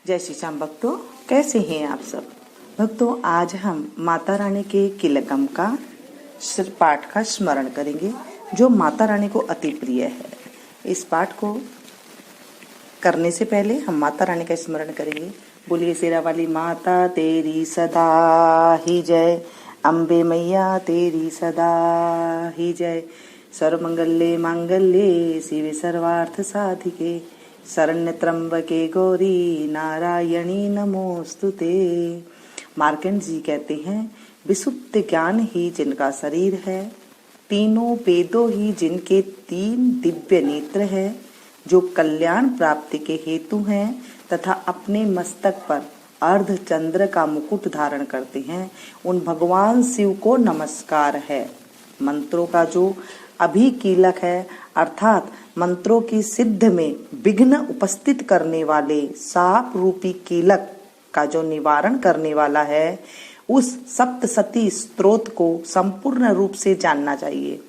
जय श्री श्याम भक्तों, कैसे हैं आप सब भक्तों। आज हम माता रानी के किलकम का पाठ का स्मरण करेंगे, जो माता रानी को अति प्रिय है। इस पाठ को करने से पहले हम माता रानी का स्मरण करेंगे। बोलिए शेरा वाली माता तेरी सदा ही जय, अम्बे मैया तेरी सदा ही जय। सर्वमंगल्ये मांगल्ये शिवे सर्वार्थ साधिके, शरण्य त्र्यंबके गौरी नारायणी नमोस्तुते। मार्कंड जी कहते हैं, विशुद्ध ज्ञान ही जिनका शरीर है, तीनों वेदों ही जिनके तीन दिव्य नेत्र है, जो कल्याण प्राप्ति के हेतु हैं तथा अपने मस्तक पर अर्ध चंद्र का मुकुट धारण करते हैं, उन भगवान शिव को नमस्कार है। मंत्रों का जो अभिकीलक है, अर्थात मंत्रों की सिद्ध में विघ्न उपस्थित करने वाले साप रूपी कीलक का जो निवारण करने वाला है, उस सप्तसती स्तोत्र को संपूर्ण रूप से जानना चाहिए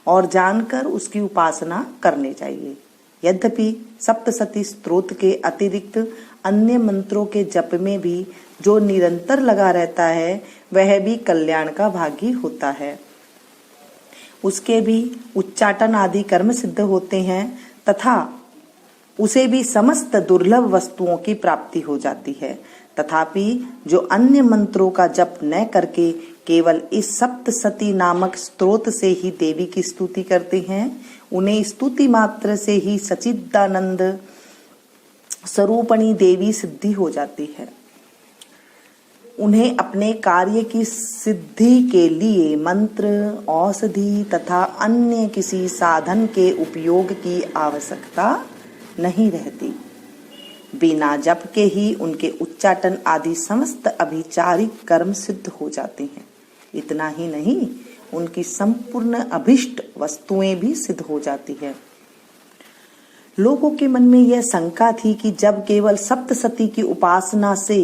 और जानकर उसकी उपासना करनी चाहिए। यद्यपि सप्तसती स्तोत्र के अतिरिक्त अन्य मंत्रों के जप में भी जो निरंतर लगा रहता है, वह भी कल्याण का भागी होता है। उसके भी उच्चाटन आदि कर्म सिद्ध होते हैं तथा उसे भी समस्त दुर्लभ वस्तुओं की प्राप्ति हो जाती है। तथापि जो अन्य मंत्रों का जप न करके केवल इस सप्तसती नामक स्तोत्र से ही देवी की स्तुति करते हैं, उन्हें स्तुति मात्र से ही सच्चिदानंद स्वरूपणी देवी सिद्धि हो जाती है। उन्हें अपने कार्य की सिद्धि के लिए मंत्र, औषधि तथा अन्य किसी साधन के उपयोग की आवश्यकता नहीं रहती। बिना जप के ही उनके उच्चाटन आदि समस्त अभिचारिक कर्म सिद्ध हो जाते हैं। इतना ही नहीं, उनकी संपूर्ण अभिष्ट वस्तुएं भी सिद्ध हो जाती है। लोगों के मन में यह शंका थी कि जब केवल सप्तसती की उपासना से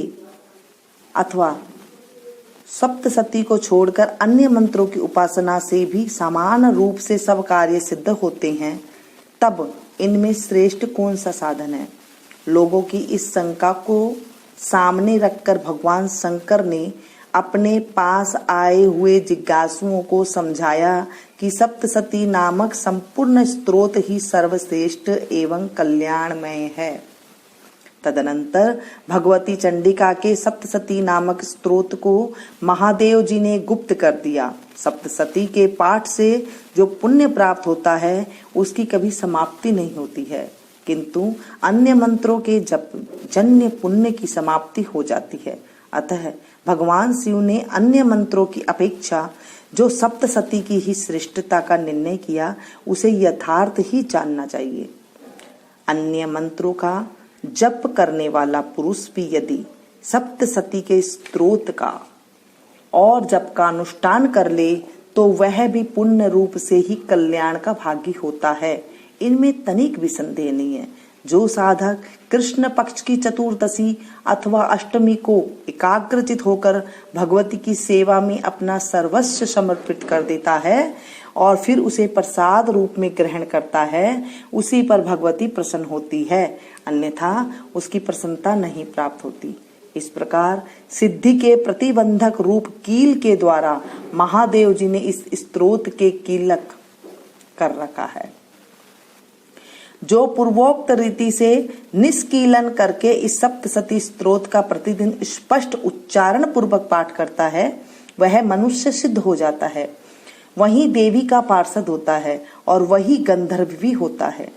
अथवा सप्तसती को छोड़कर अन्य मंत्रों की उपासना से भी समान रूप से सब कार्य सिद्ध होते हैं, तब इनमें श्रेष्ठ कौन सा साधन है। लोगों की इस शंका को सामने रखकर भगवान शंकर ने अपने पास आए हुए जिज्ञासुओं को समझाया कि सप्तसती नामक संपूर्ण स्तोत्र ही सर्वश्रेष्ठ एवं कल्याणमय है। तदनंतर भगवती चंडिका के सप्तसती नामक स्तोत्र को महादेव जी ने गुप्त कर दिया। सप्तसती के पाठ से जो पुण्य प्राप्त होता है, उसकी कभी समाप्ति नहीं होती है, किंतु अन्य मंत्रों के जप जन्य पुण्य की समाप्ति हो जाती है। अतः भगवान शिव ने अन्य मंत्रों की अपेक्षा जो सप्तसती की ही श्रेष्ठता का निर्णय किया, उसे यथार्थ ही जानना चाहिए। अन्य मंत्रों का जप करने वाला पुरुष भी यदि सप्तसती के स्तोत्र का और जप का अनुष्ठान कर ले, तो वह भी पुण्य रूप से ही कल्याण का भागी होता है। इनमें तनिक भी संदेह नहीं है। जो साधक कृष्ण पक्ष की चतुर्दशी अथवा अष्टमी को एकाग्रचित होकर भगवती की सेवा में अपना सर्वस्व समर्पित कर देता है और फिर उसे प्रसाद रूप में ग्रहण करता है, उसी पर भगवती प्रसन्न होती है, अन्यथा उसकी प्रसन्नता नहीं प्राप्त होती। इस प्रकार सिद्धि के प्रतिबंधक रूप कील के द्वारा महादेव जी ने इस स्तोत्र के कीलक कर रखा है। जो पूर्वोक्त रीति से निष्कीलन करके इस सप्तसती स्तोत्र का प्रतिदिन स्पष्ट उच्चारण पूर्वक पाठ करता है, वह मनुष्य सिद्ध हो जाता है, वही देवी का पार्षद होता है और वही गंधर्व भी होता है।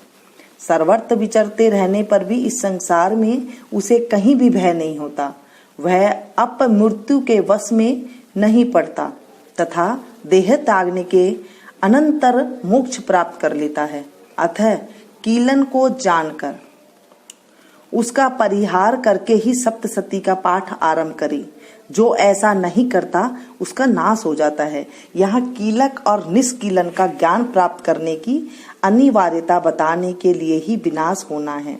सर्वत्र विचरते रहने पर भी इस संसार में उसे कहीं भी भय नहीं होता। वह अपमृत्यु के वश में नहीं पड़ता तथा देह त्यागने के अनंतर मोक्ष प्राप्त कर लेता है। अतः कीलन को जानकर उसका परिहार करके ही सप्तसती का पाठ आरंभ करें। जो ऐसा नहीं करता, उसका नाश हो जाता है। यहाँ कीलक और निष्कीलन का ज्ञान प्राप्त करने की अनिवार्यता बताने के लिए ही विनाश होना है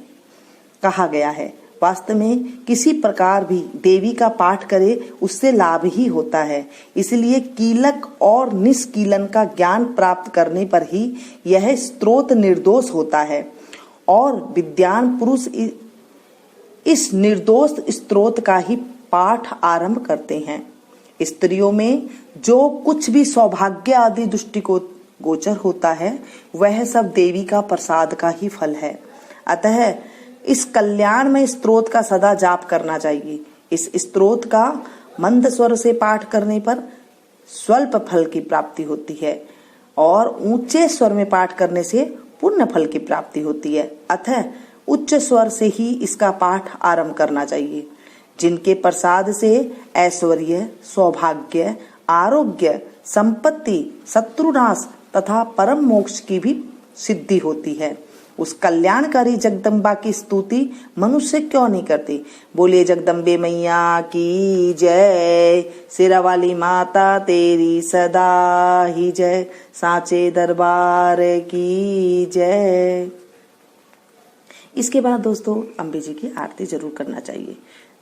कहा गया है। वास्तव में किसी प्रकार भी देवी का पाठ करे, उससे लाभ ही होता है। इसलिए कीलक और निष्कीलन का ज्ञान प्राप्त करने पर ही यह स्तोत्र निर्दोष होता है और विद्वान पुरुष इस निर्दोष स्तोत्र का ही पाठ आरंभ करते हैं। स्त्रियों में जो कुछ भी सौभाग्य आदि दृष्टि को गोचर होता है वह सब देवी का प्रसाद का ही फल है। अतः इस कल्याण में स्तोत्र का सदा जाप करना चाहिए। इस स्तोत्र का मंद स्वर से पाठ करने पर स्वल्प फल की प्राप्ति होती है और ऊंचे स्वर में पाठ करने से पूर्ण फल की प्राप्ति होती है। अतः उच्च स्वर से ही इसका पाठ आरंभ करना चाहिए। जिनके प्रसाद से ऐश्वर्य, सौभाग्य, आरोग्य, संपत्ति, शत्रुनाश तथा परम मोक्ष की भी सिद्धि होती है, उस कल्याणकारी जगदम्बा की स्तुति मनुष्य क्यों नहीं करते। बोले जगदम्बे मैया की जय, सिरा वाली माता तेरी सदा ही जय, साचे दरबार की जय। इसके बाद दोस्तों अम्बे जी की आरती जरूर करना चाहिए।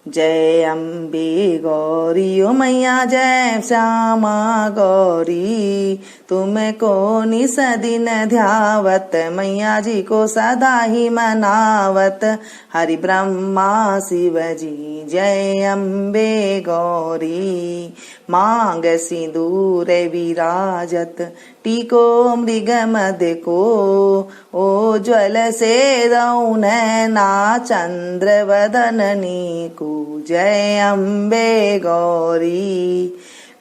जय अम्बे गौरी ओ मैया जय श्यामा गौरी, तुमको निस दिन ध्यावत मैया जी को सदा ही मनावत, हरि ब्रह्मा शिव जी जय अम्बे गौरी। मांग सिंदूर विराजत टीको मृग मद को, ओ ज्वल से रौन ना चंद्र वदननी को, जय अम्बे गौरी।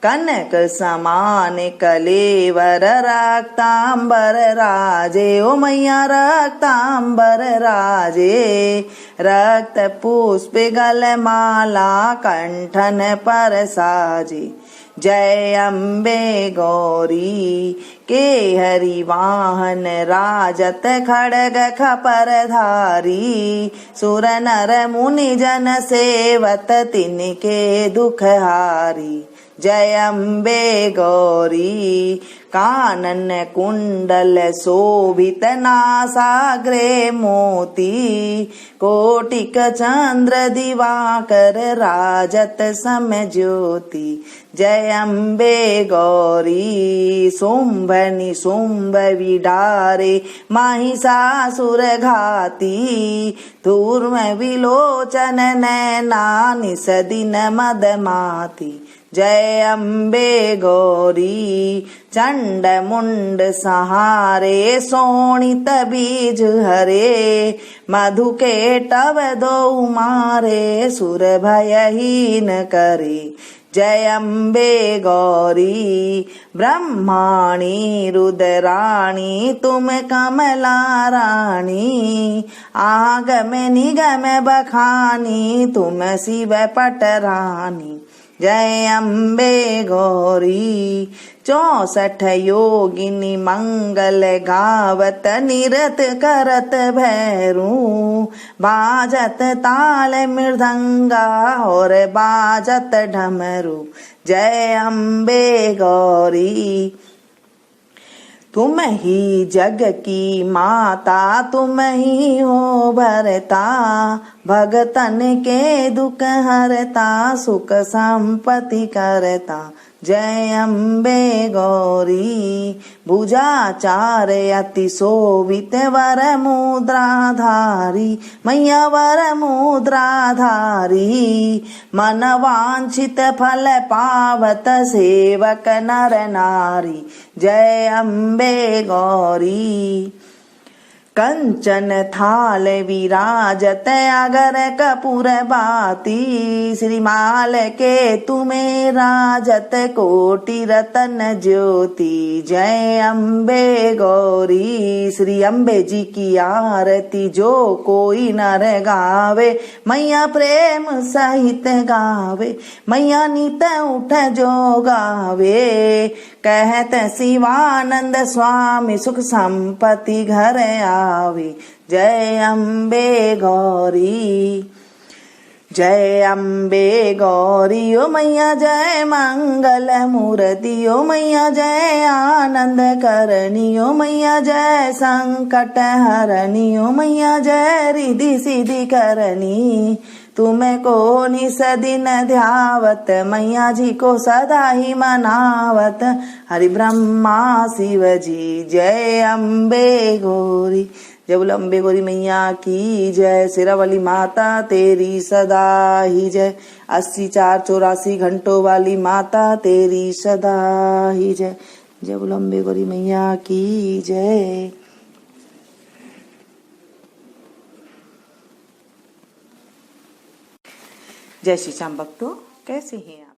कनक समान कलेवर रक्तांबर राजे, ओ मैया रक्तांबर राजे, रक्त पुष्प गल माला कंठन पर साजे, जय अम्बे गौरी। के हरि वाहन राजत खड़ग खपर धारी, सुर नर मुनि जन सेवत तिनके दुख हारी, जय अम्बे गौरी। कानन कुंडल शोभित नासाग्रे मोती, कोटिक चंद्र दिवाकर राजत सम ज्योति, जय अम्बे गौरी। शुंभ निशुंभ विडारे महिषासुर घाती, धूर्म विलोचन नैना निस दिन मदमाती, जय अम्बे गौरी। चंड मुंड सहारे शोणित बीज हरे, मधु के टव दो मारे, सुर भयहीन करे, जय अम्बे गौरी। ब्रह्माणी रुद्राणी तुम कमला रानी, आगम निगम बखानी तुम शिव पटरानी, जय अम्बे गौरी। 64 योगिनी मंगल गावत निरत करत भैरू, बाजत ताल मृदंगा और बाजत ढमरू, जय अम्बे गौरी। तुम ही जग की माता तुम ही हो भरता, भगतन के दुख हरता, सुख संपत्ति करता, जय अम्बे गौरी। भुजाचार अति शोभित वर मुद्राधारी, मैया वर मुद्राधारी, मन वांछित फल पावत सेवक नर नारी, जय अम्बे गौरी। कंचन थाल विराजत अगर कपूर बाती, श्रीमाल के तुम्हें राजत कोटि रतन ज्योति, जय अम्बे गौरी। श्री अम्बे जी की आरती जो कोई नर गावे, मैया प्रेम सहित गावे, मैया नित उठ जो गावे, कहत शिवानंद स्वामी सुख संपत्ति घर आवे, जय अम्बे गौरी। जय अम्बे गौरी ओ मैया जय मंगल मूर्ति ओ मैया जय आनंद करणी ओ मैया जय संकट हरणी ओ मैया जय रिद्धि सिद्धि करणी। तुमको निस दिन ध्यावत मैया जी को सदा ही मनावत, हरि ब्रह्मा शिव जी जय अम्बे गौरी, जय बोलो अम्बे गौरी मैया की जय। सिरावाली माता तेरी सदा ही जय। 80 4 84 घंटों वाली माता तेरी सदा ही जय। जय बोलो अम्बे गौरी मैया की जय। जय श्री श्याम भक्तों, कैसे हैं आप?